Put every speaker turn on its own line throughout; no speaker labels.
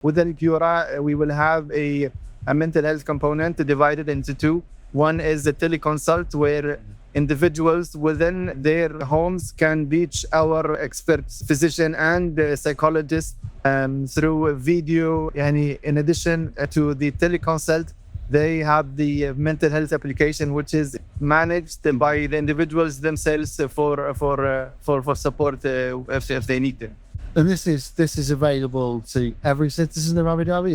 Within Pura, we will have a mental health component divided into two. One is the teleconsult, where individuals within their homes can reach our experts, physician and psychologist through video. Yani, in addition to the teleconsult, they have the mental health application, which is managed by the individuals themselves for support if they need it.
And this is available to every citizen of Abu Dhabi?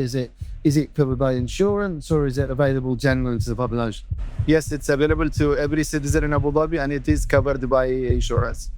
Is it covered by insurance, or is it available generally to the population?
Yes, it's available to every citizen in Abu Dhabi, and it is covered by insurance.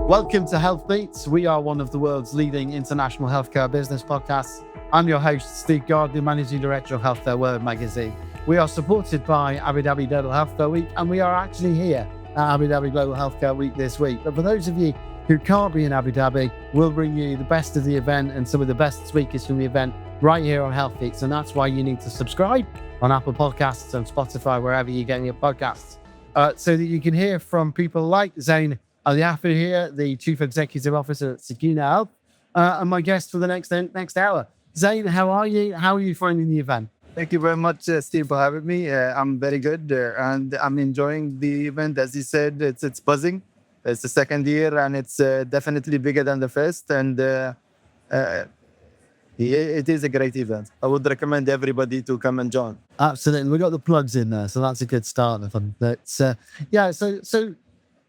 Welcome to HealthBeats. We are one of the world's leading international healthcare business podcasts. I'm your host, Steve Gardner, Managing Director of Healthcare World magazine. We are supported by Abu Dhabi Global Healthcare Week, and we are actually here at Abu Dhabi Global Healthcare Week this week. But for those of you who can't be in Abu Dhabi, we'll bring you the best of the event and some of the best speakers from the event right here on HealthBeats. And that's why you need to subscribe on Apple Podcasts and Spotify, wherever you're getting your podcasts, so that you can hear from people like Zain Ali Al Yafei here, the Chief Executive Officer at Sakina, and my guest for the next hour. Zain, how are you? How are you finding the event?
Thank you very much, Steve, for having me. I'm very good, and I'm enjoying the event. As you said, it's buzzing. It's the second year, and it's definitely bigger than the first. And it is a great event. I would recommend everybody to come and join.
Absolutely, we got the plugs in there, so that's a good start. So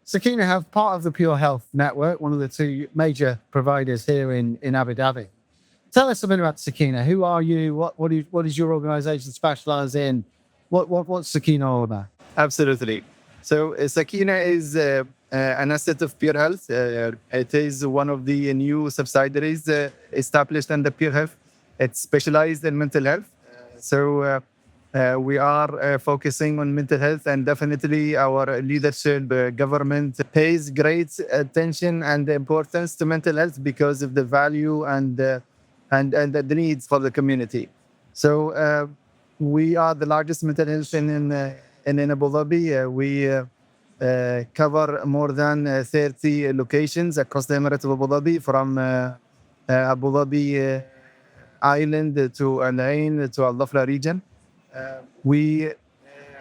Sakina have part of the PureHealth network, one of the two major providers here in Abu Dhabi. Tell us a bit about Sakina. Who are you? What is your organisation specialise in? What's Sakina all about?
Absolutely. So Sakina is an asset of PureHealth. It is one of the new subsidiaries established under PureHealth. It's specialised in mental health. We are focusing on mental health, and definitely our leadership, government pays great attention and importance to mental health because of the value and the needs for the community. So we are the largest mental health in Abu Dhabi. We cover more than 30 locations across the Emirate of Abu Dhabi, from Abu Dhabi Island to Al Ain to Al Dhafra region. We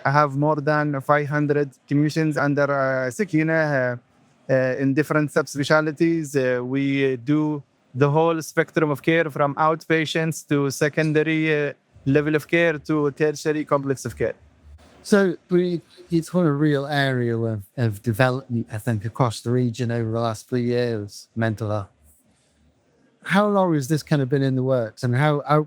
have more than 500 clinicians under Sakina in different subspecialties. We do the whole spectrum of care, from outpatients to secondary level of care to tertiary complex of care.
So it's one a real area of development, I think, across the region over the last 3 years, mental health. How long has this kind of been in the works, and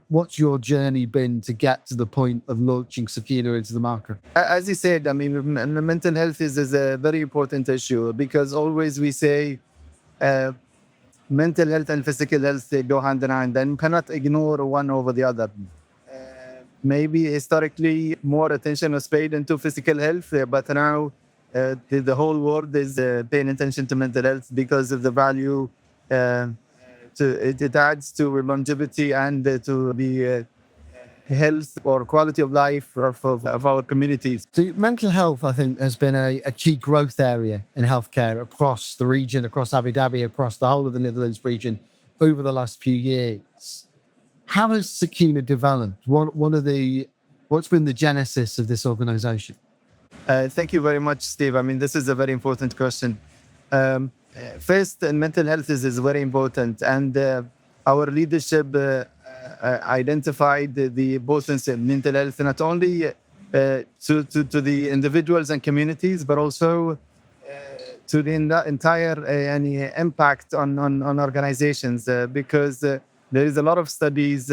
what's your journey been to get to the point of launching Sakina into the market?
As you said, I mean, mental health is a very important issue, because always we say mental health and physical health, they go hand in hand, and cannot ignore one over the other. Maybe historically more attention was paid into physical health, but now the whole world is paying attention to mental health because of the value it adds to longevity and to the health or quality of life of our communities.
So mental health, I think, has been a key growth area in healthcare across the region, across Abu Dhabi, across the whole of the Netherlands region over the last few years. How has Sakina developed? What's been the genesis of this organisation?
Thank you very much, Steve. I mean, this is a very important question. First, mental health is very important, and our leadership identified the importance of mental health not only to the individuals and communities, but also to the entire impact on organizations, because there is a lot of studies,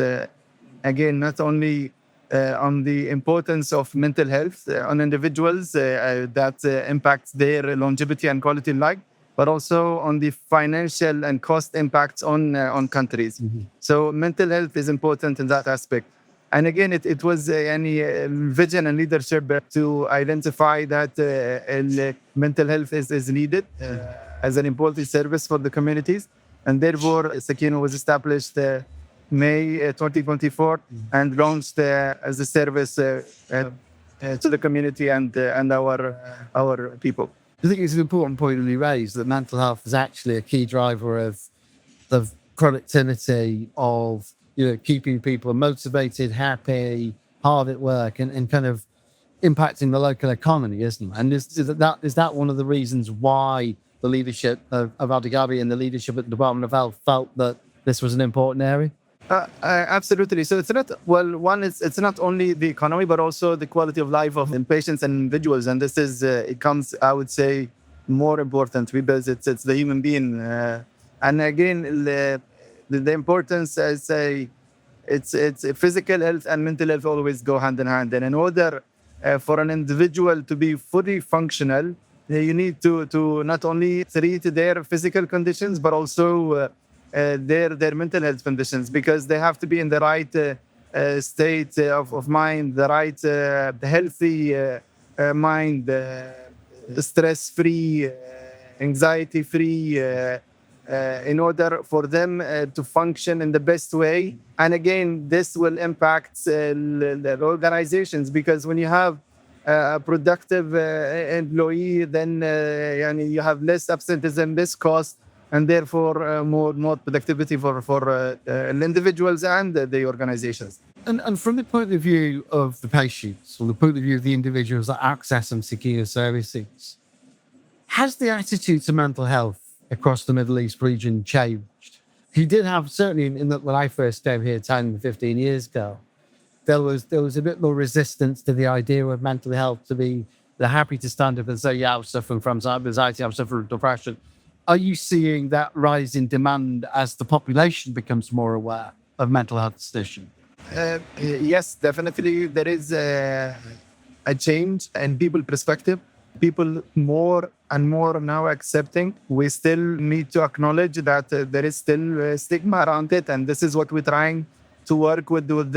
again, not only on the importance of mental health on individuals that impacts their longevity and quality of life, but also on the financial and cost impacts on countries. Mm-hmm. So mental health is important in that aspect. And again, it was any vision and leadership to identify that mental health is needed as an important service for the communities. And therefore, Sakina was established May 2024 and launched as a service to the community and our people.
I think it's an important point that you raised, that mental health is actually a key driver of productivity, of keeping people motivated, happy, hard at work, and kind of impacting the local economy, isn't it? And is that one of the reasons why the leadership of Abu Dhabi and the leadership at the Department of Health felt that this was an important area?
Absolutely. So it's not, well, one is it's not only the economy, but also the quality of life of patients and individuals. And this is, it comes, I would say, more important because it's the human being. And again, the importance, I say, it's physical health and mental health always go hand in hand. And in order for an individual to be fully functional, you need to not only treat their physical conditions, but also their mental health conditions, because they have to be in the right state of mind, the right healthy mind, stress-free, anxiety-free, in order for them to function in the best way. And again, this will impact the organizations, because when you have a productive employee, then you have less absenteeism, less cost, and therefore more productivity for the individuals and the organizations.
And from the point of view of the patients, from the point of view of the individuals that access and secure services, has the attitude to mental health across the Middle East region changed? You did have, certainly when I first came here 10, 15 years ago, there was a bit more resistance to the idea of mental health, to be they're happy to stand up and say, yeah, I'm suffering from anxiety, I'm suffering from depression. Are you seeing that rise in demand as the population becomes more aware of mental health condition?
Yes, definitely. There is a change in people perspective. People more and more now accepting. We still need to acknowledge that there is still a stigma around it, and this is what we're trying to work with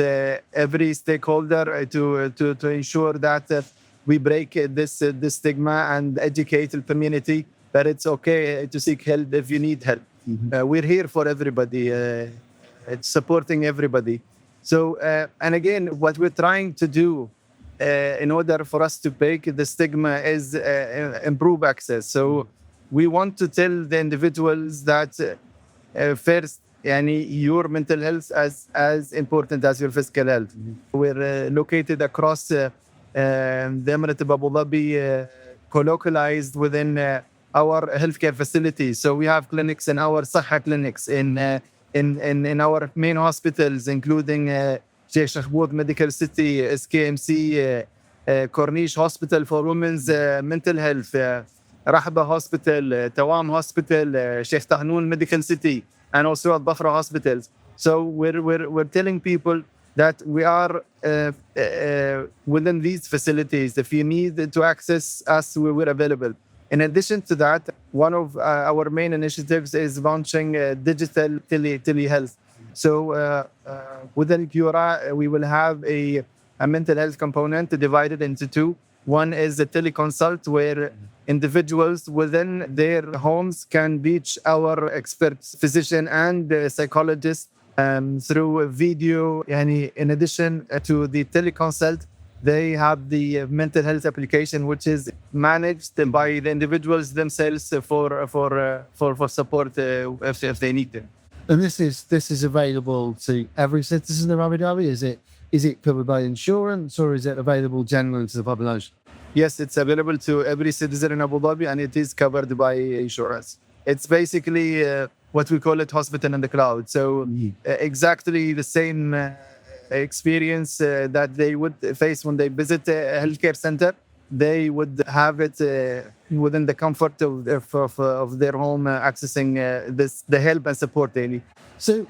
every stakeholder to ensure that we break this stigma and educate the community that it's okay to seek help if you need help.
Mm-hmm.
We're here for everybody, it's supporting everybody. So, and again, what we're trying to do in order for us to break the stigma is improve access. So we want to tell the individuals that first, your mental health as important as your physical health. Mm-hmm. We're located across the Emirate of Abu Dhabi, colocalized within our healthcare facilities. So we have clinics in our Sahha clinics, in our main hospitals, including Sheikh Shakhbout Medical City, SKMC, Corniche Hospital for Women's Mental Health, Rahba Hospital, Tawam Hospital, Sheikh Tahnoun Medical City, and also at Bafra Hospitals. So we're telling people that we are within these facilities. If you need to access us, we're available. In addition to that, one of our main initiatives is launching digital telehealth. So within Pura, we will have a mental health component divided into two. One is a teleconsult, where individuals within their homes can reach our expert physician and psychologist through a video. In addition to the teleconsult, they have the mental health application, which is managed by the individuals themselves for support if they need it.
And this is available to every citizen of Abu Dhabi? Is it covered by insurance, or is it available generally to the population?
Yes, it's available to every citizen in Abu Dhabi, and it is covered by insurance. It's basically what we call it hospital in the cloud. So exactly the same experience that they would face when they visit a healthcare center, they would have it within the comfort of their home, accessing the help and support they need.
So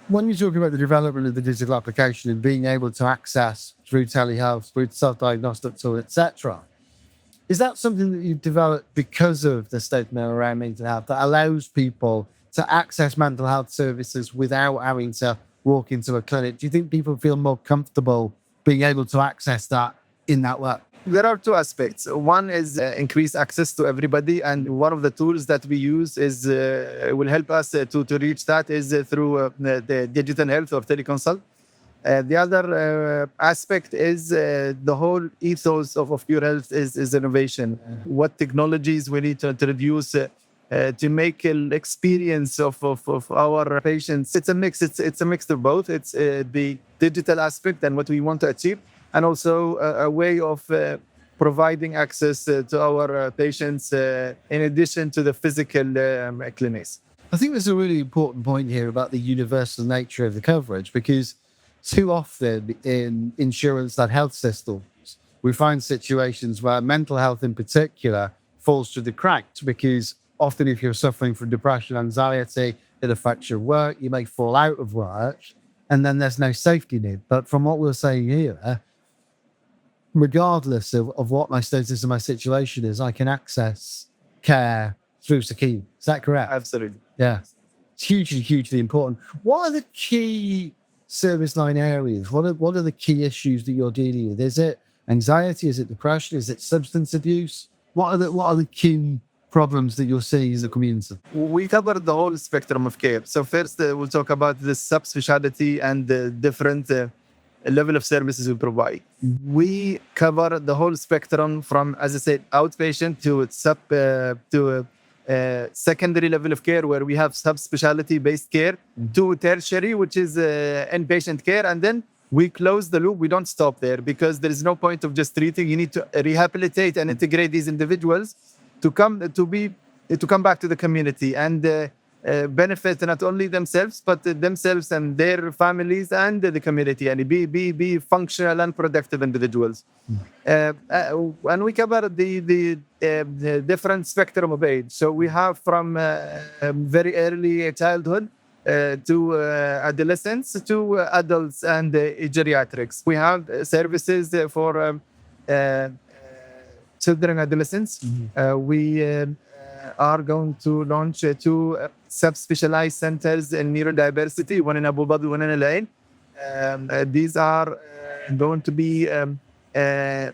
when you talk about the development of the digital application and being able to access through telehealth, through self-diagnostic tool, etc., is that something that you've developed because of the stigma around mental health that allows people to access mental health services without having to walk into a clinic? Do you think people feel more comfortable being able to access that in that way?
There are two aspects. One is increased access to everybody, and one of the tools that we use is will help us to reach that is through the digital health or teleconsult. The other aspect is the whole ethos of PureHealth is innovation. What technologies we need to introduce to make an experience of our patients. It's a mix. It's a mix of both. It's the digital aspect and what we want to achieve, and also a way of providing access to our patients in addition to the physical clinics.
I think there's a really important point here about the universal nature of the coverage, because too often in insurance and health systems, we find situations where mental health in particular falls through the cracks, because often if you're suffering from depression, anxiety, it affects your work, you may fall out of work, and then there's no safety net. But from what we're saying here, regardless of what my status and my situation is, I can access care through Sakina. Is that correct?
Absolutely.
Yeah. It's hugely, hugely important. What are the key service line areas? What are the key issues that you're dealing with? Is it anxiety? Is it depression? Is it substance abuse? What are the key problems that you're seeing in the community?
We cover the whole spectrum of care. So first, we'll talk about the subspecialty and the different level of services we provide. We cover the whole spectrum from, as I said, outpatient to secondary level of care, where we have subspecialty based care, to tertiary, which is inpatient care, and then we close the loop. We don't stop there, because there is no point of just treating. You need to rehabilitate and integrate these individuals to come back to the community and benefit not only themselves, but themselves and their families and the community, and be functional and productive individuals. And we cover the different spectrum of age. So we have from very early childhood to adolescents to adults and geriatrics. We have services for children and adolescents. We are going to launch two subspecialized centers in neurodiversity, one in Abu Dhabi, one in Al Ain. These are going to be a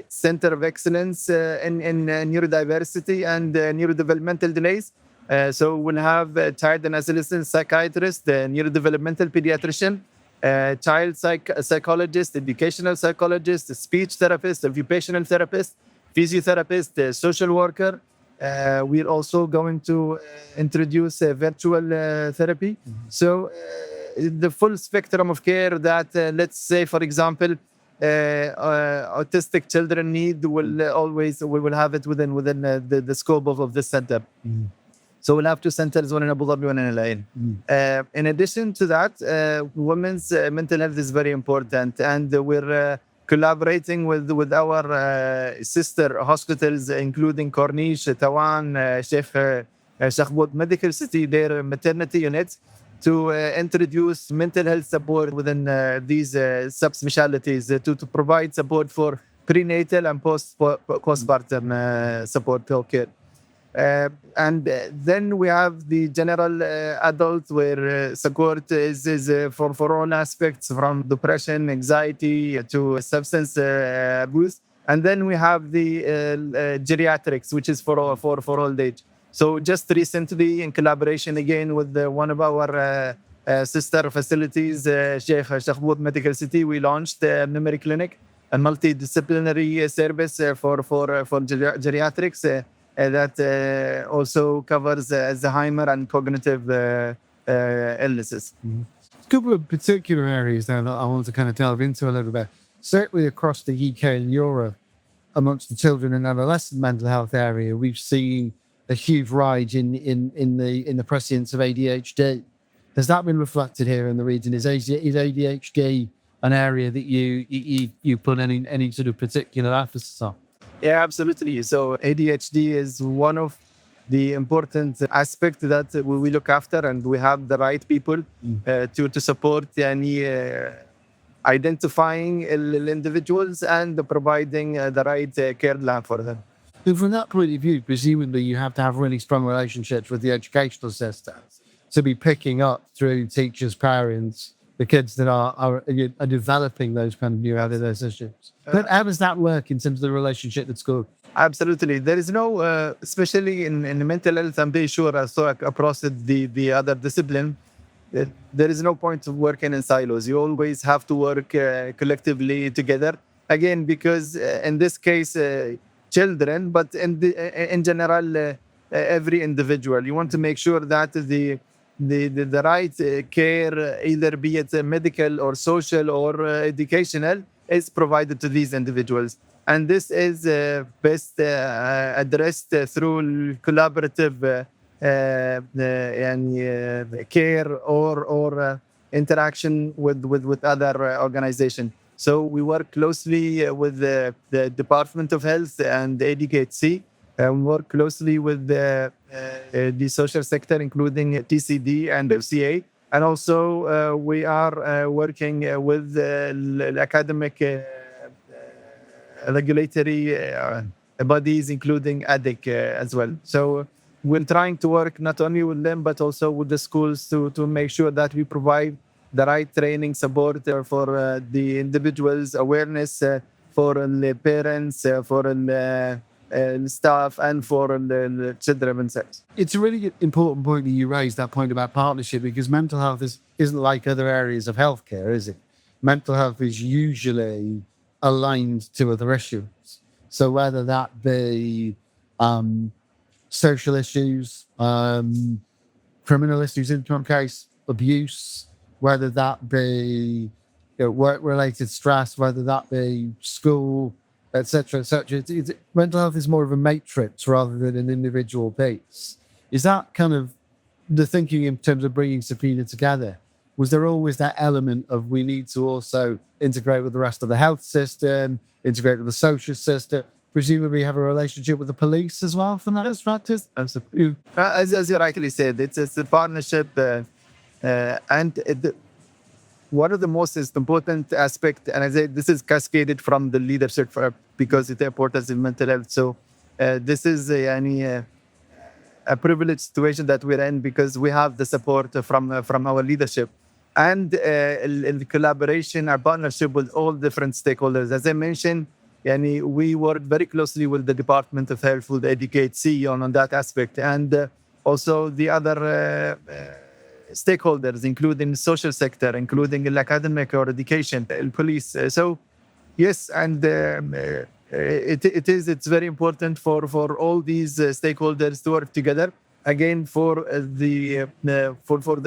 center of excellence in neurodiversity and neurodevelopmental delays. So we'll have a child and adolescent psychiatrist, a neurodevelopmental pediatrician, child psychologist, educational psychologist, speech therapist, occupational therapist, physiotherapist, social worker. We're also going to introduce virtual therapy. So the full spectrum of care that, let's say, for example, autistic children need, we will have it within the scope of this center. So we'll have two centers, one in Abu Dhabi, one in Al Ain. In addition to that, women's mental health is very important, and we're collaborating with our sister hospitals, including Corniche, Tawan, Sheikh Boud Medical City, their maternity units, to introduce mental health support within these subspecialties to provide support for prenatal and postpartum support care. And then we have the general adult, where support is for all aspects, from depression, anxiety to substance abuse. And then we have the geriatrics, which is for old age. So just recently, in collaboration again with one of our sister facilities, Sheikh Boud Medical City, we launched a memory clinic, a multidisciplinary service for geriatrics. That also covers Alzheimer and cognitive illnesses.
A couple of particular areas there that I want to kind of delve into a little bit. Certainly across the UK and Europe, amongst the children and adolescent mental health area, we've seen a huge rise in the prevalence of ADHD. Has that been reflected here in the region? Is ADHD an area that you put any sort of particular emphasis on?
Yeah, absolutely. So ADHD is one of the important aspects that we look after, and we have the right people to support any identifying individuals and providing the right care plan for them.
And from that point of view, presumably you have to have really strong relationships with the educational system to be picking up through teachers, parents, the kids that are developing those kind of neurodiverse issues. But how does that work in terms of the relationship at school?
Absolutely. There is no, especially in mental health, I'm pretty sure across the other discipline, there is no point of working in silos. You always have to work collectively together. Again, because in this case, children, but in general, every individual, you want to make sure that the right care, either be it medical or social or educational, is provided to these individuals. And this is best addressed through collaborative care or interaction with other organizations. So we work closely with the Department of Health and the HealthBeats. We work closely with the social sector, including TCD and FCA. And also, we are working with the academic regulatory bodies, including ADIC as well. So we're trying to work not only with them, but also with the schools to make sure that we provide the right training support for the individuals, awareness for the parents, for the staff, and for the children themselves.
It's a really important point that you raised, that point about partnership, because mental health isn't like other areas of healthcare, is it? Mental health is usually aligned to other issues. So whether that be social issues, criminal issues in some case, abuse, whether that be work-related stress, whether that be school, etc., etc. Mental health is more of a matrix rather than an individual piece. Is that kind of the thinking in terms of bringing Sakina together? Was there always that element of we need to also integrate with the rest of the health system, integrate with the social system? Presumably have a relationship with the police as well from that perspective?
Absolutely. As you rightly said, it's a partnership, and one of the most important aspect, and I say this is cascaded from the leadership because it's the importance of mental health. So this is a privileged situation that we're in because we have the support from our leadership and in the collaboration, our partnership with all different stakeholders. As I mentioned, we work very closely with the Department of Health, with HealthBeats on that aspect, and also the other stakeholders, including social sector, including the academic or education, police. So yes, and it's very important for all these stakeholders to work together again for the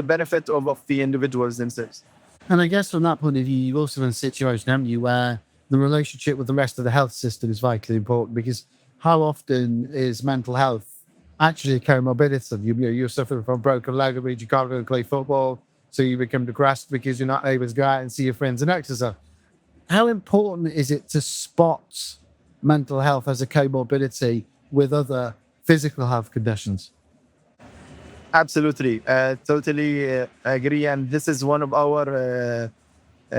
benefit of the individuals themselves.
And I guess from that point of view, you're also in a situation, haven't you, where the relationship with the rest of the health system is vitally important, because how often is mental health actually a comorbidity? You're suffering from a broken leg, it means you can't go and play football, so you become depressed because you're not able to go out and see your friends and exercise. How important is it to spot mental health as a comorbidity with other physical health conditions?
Absolutely, totally agree, and this is one of our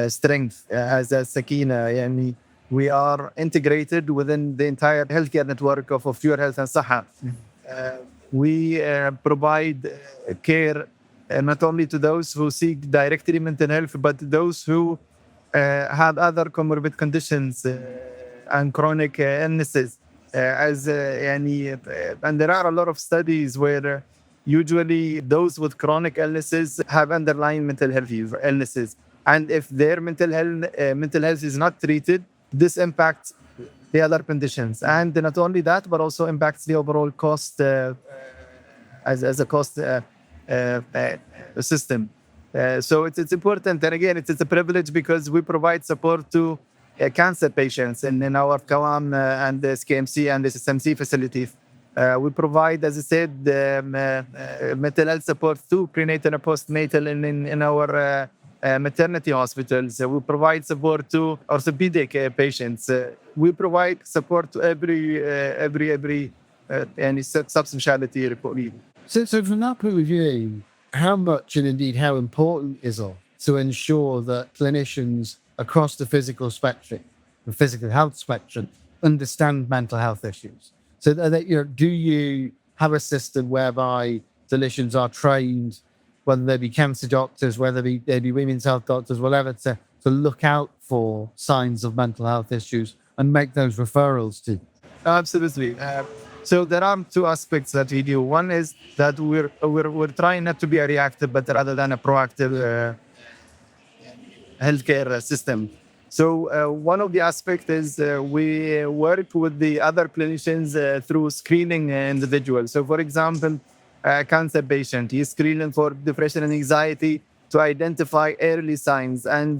strengths as a Sakina. And we are integrated within the entire healthcare network of PureHealth and Saha. We provide care not only to those who seek directly mental health, but those who have other comorbid conditions and chronic illnesses. And there are a lot of studies where usually those with chronic illnesses have underlying mental health illnesses. And if their mental health is not treated, this impacts the other conditions. And not only that, but also impacts the overall cost as a cost system. So it's important. And again, it's a privilege because we provide support to cancer patients in our Kawam and the SKMC and the SMC facilities. We provide, as I said, mental health support to prenatal and postnatal in our maternity hospitals. We provide support to orthopedic patients. We provide support to every subspecialty report.
So from that point of view, how much and indeed how important is it to ensure that clinicians across the physical spectrum, the physical health spectrum, understand mental health issues? So that, do you have a system whereby clinicians are trained, whether they be cancer doctors, whether they be women's health doctors, whatever, to look out for signs of mental health issues and make those referrals to?
Absolutely. So there are two aspects that we do. One is that we're trying not to be a reactive, but rather than a proactive healthcare system. So one of the aspects is we work with the other clinicians through screening individuals. So for example, a cancer patient, he's screening for depression and anxiety to identify early signs and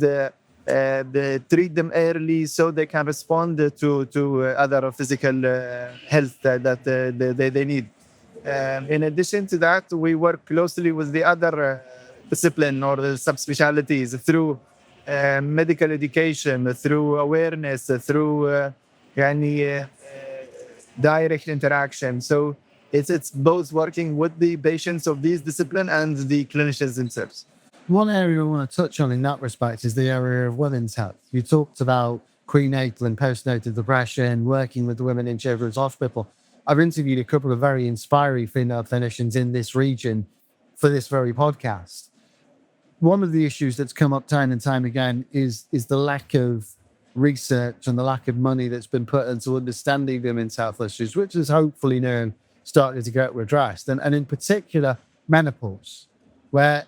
treat them early so they can respond to other physical health that they need. In addition to that, we work closely with the other discipline or the subspecialties through medical education, through awareness, through يعني, direct interaction. So it's both working with the patients of these discipline and the clinicians themselves.
One area I want to touch on in that respect is the area of women's health. You talked about prenatal and postnatal depression, working with women in Children's Hospital. I've interviewed a couple of very inspiring female clinicians in this region for this very podcast. One of the issues that's come up time and time again is the lack of research and the lack of money that's been put into understanding women's health issues, which is hopefully now starting to get redressed. And in particular, menopause, where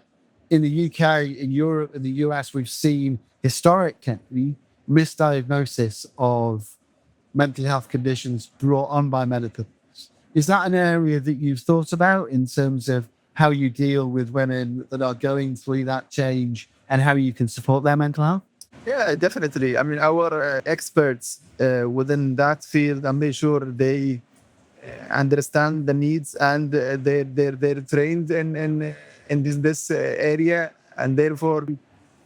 in the UK, in Europe, in the US, we've seen historically misdiagnosis of mental health conditions brought on by menopause. Is that an area that you've thought about in terms of how you deal with women that are going through that change and how you can support their mental health?
Yeah, definitely. I mean, our experts within that field, I'm very sure they understand the needs and they're trained in this area, and therefore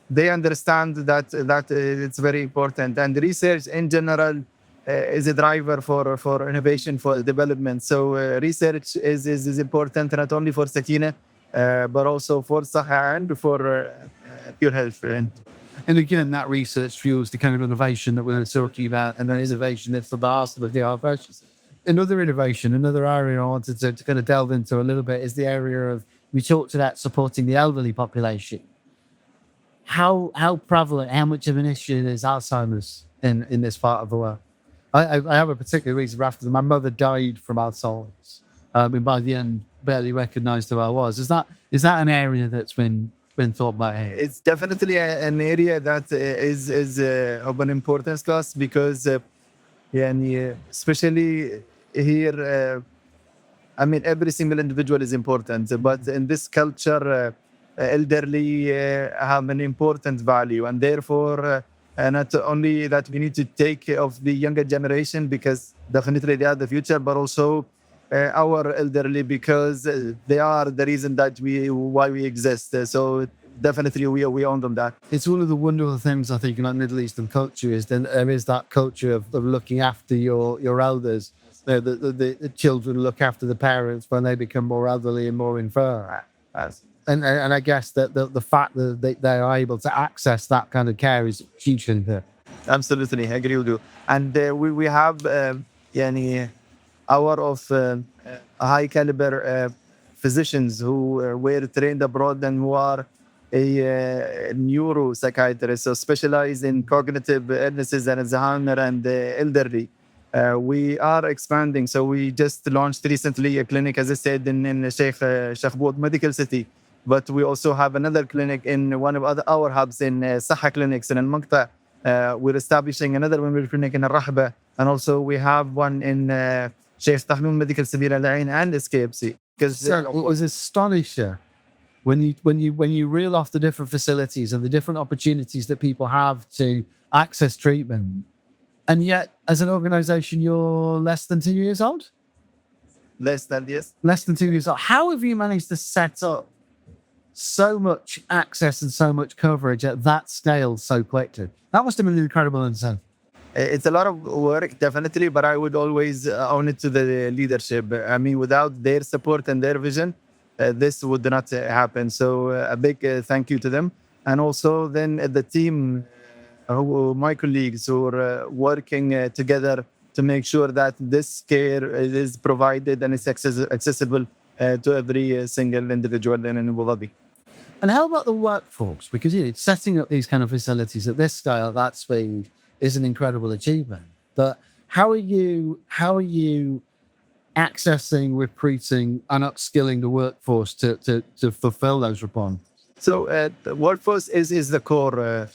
they understand that it's very important. And research in general is a driver for innovation, for development. So research is important not only for Sakina, but also for Saha and for PureHealth.
And again, that research fuels the kind of innovation that we're talking about, and the innovation that's the vast of the approaches. Another innovation, another area I wanted to kind of delve into a little bit is the area of, we talked about supporting the elderly population. How prevalent, how much of an issue is Alzheimer's in this part of the world? I have a particular reason for after. My mother died from Alzheimer's. And by the end, barely recognised who I was. Is that an area that's been thought about here?
It's definitely an area that is of an importance to us because, especially here, I mean, every single individual is important, but in this culture, elderly have an important value, and therefore, not only that we need to take care of the younger generation because definitely they are the future, but also our elderly because they are the reason that why we exist. So definitely we own them that.
It's one of the wonderful things I think about Middle Eastern culture is then there is that culture of looking after your elders. The children look after the parents when they become more elderly and more infirm. And I guess that the fact that they are able to access that kind of care is huge in there.
Absolutely, I agree with you. And we have hour of high caliber physicians who were trained abroad and who are a neuropsychiatrist, so specialized in cognitive illnesses and Alzheimer and elderly. We are expanding. So we just launched recently a clinic, as I said, in Sheikh Shakhbout Medical City. But we also have another clinic in one of our hubs in Saha Clinics in Al-Maqta. We're establishing another women's clinic in Al-Rahba. And also we have one in Sheikh Tahnoun Medical City Al-Ain and SKFC.
So it was astonishing when you reel off the different facilities and the different opportunities that people have to access treatment. And yet, as an organization, you're less than 2 years old?
Less than, yes.
Less than 2 years old. How have you managed to set up so much access and so much coverage at that scale so quickly? That must have been incredible incentive.
It's a lot of work, definitely, but I would always own it to the leadership. I mean, without their support and their vision, this would not happen. So a big thank you to them. And also then the team, my colleagues who are working together to make sure that this care is provided and is accessible to every single individual in Abu Dhabi.
And how about the workforce? Because setting up these kind of facilities at this scale, at that speed, is an incredible achievement. But how are you accessing, recruiting, and upskilling the workforce to fulfill those requirements?
So the workforce is the core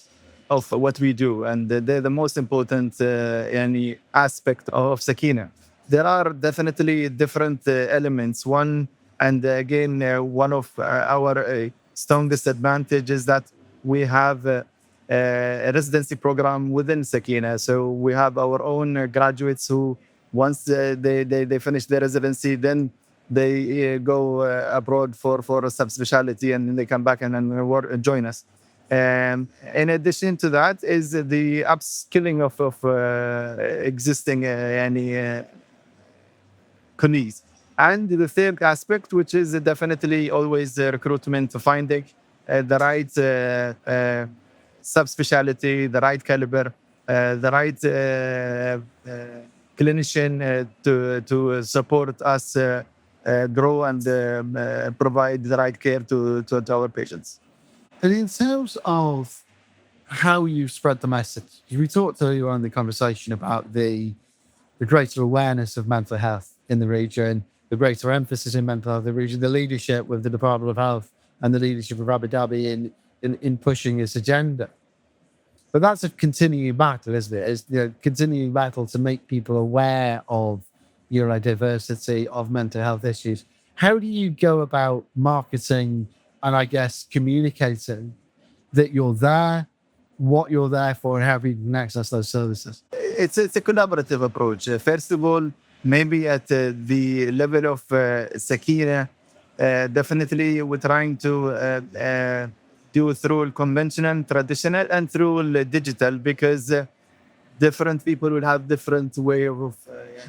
of what we do, and they're the most important any aspect of Sakina. There are definitely different elements. One, and again, one of our strongest advantage is that we have a residency program within Sakina. So we have our own graduates who, once they finish their residency, then they go abroad for a subspecialty, and then they come back and then join us. In addition to that is the upskilling of existing colleagues. And the third aspect, which is definitely always recruitment, finding the right subspecialty, the right caliber, the right clinician to support us grow and provide the right care to our patients.
And in terms of how you spread the message, we talked earlier on in the conversation about the greater awareness of mental health in the region, the greater emphasis in mental health in the region, the leadership with the Department of Health and the leadership of Abu Dhabi in pushing this agenda. But that's a continuing battle, isn't it? It's continuing battle to make people aware of neurodiversity, of mental health issues. How do you go about marketing and, I guess, communicating that you're there, what you're there for, and how people can access those services?
It's a collaborative approach. First of all, maybe at the level of Sakina, definitely we're trying to do through conventional, traditional, and through digital, because different people will have different way of.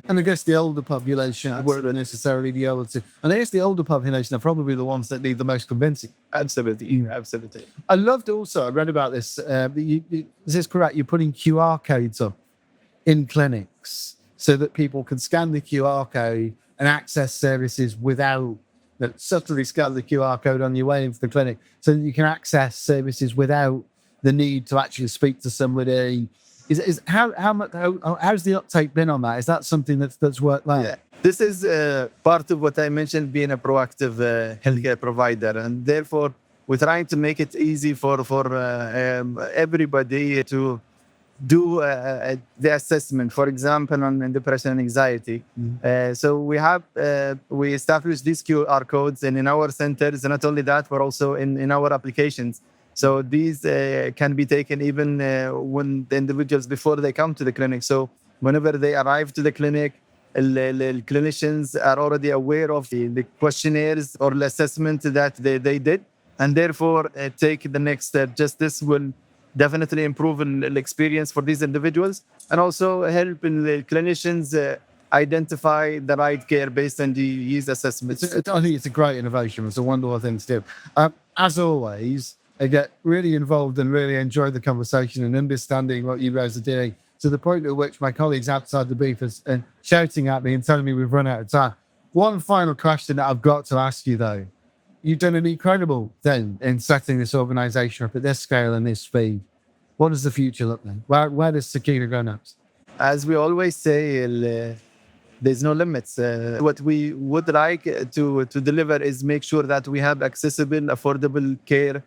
And I guess the older population won't necessarily be able to. And I guess the older population are probably the ones that need the most convincing.
Absolutely, absolutely.
I loved also, I read about this. Is this correct? You're putting QR codes up in clinics so that people can scan the QR code and access services without subtly scan the QR code on your way into the clinic, so that you can access services without the need to actually speak to somebody. How's the uptake been on that? Is that something that's worked well?
Yeah. This is part of what I mentioned, being a proactive healthcare provider, and therefore we're trying to make it easy for everybody to do the assessment, for example, on depression and anxiety. So we established these QR codes, and in our centers, and not only that, but also in our applications. So these can be taken even when the individuals, before they come to the clinic. So whenever they arrive to the clinic, the clinicians are already aware of the questionnaires or the assessment that they did, and therefore take the next step. Just this will definitely improve the experience for these individuals, and also help the clinicians identify the right care based on these assessments.
I think it's a great innovation. It's a wonderful thing to do. As always, I get really involved and really enjoy the conversation and understanding what you guys are doing, to the point at which my colleagues outside the booth are shouting at me and telling me we've run out of time. One final question that I've got to ask you, though. You've done an incredible thing in setting this organisation up at this scale and this speed. What does the future look like? Where does Sakina go next?
As we always say, there's no limits. What we would like to deliver is make sure that we have accessible, affordable care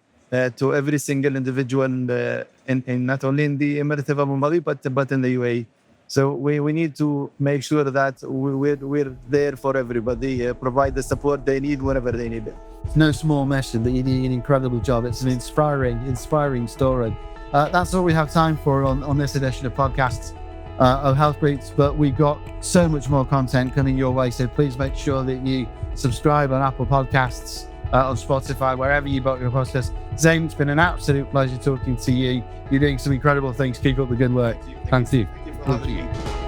to every single individual in not only in the Emirate of Abu Dhabi, but in the UAE. So we need to make sure that we're there for everybody, provide the support they need whenever they need it.
It's no small mission, that you do an incredible job. It's an inspiring story. That's all we have time for on this edition of podcasts of HealthBeats, but we've got so much more content coming your way. So please make sure that you subscribe on Apple Podcasts, on Spotify, wherever you bought your podcast. Zain, it's been an absolute pleasure talking to you. You're doing some incredible things. Keep up the good work. Thank you.
Thank you for having me.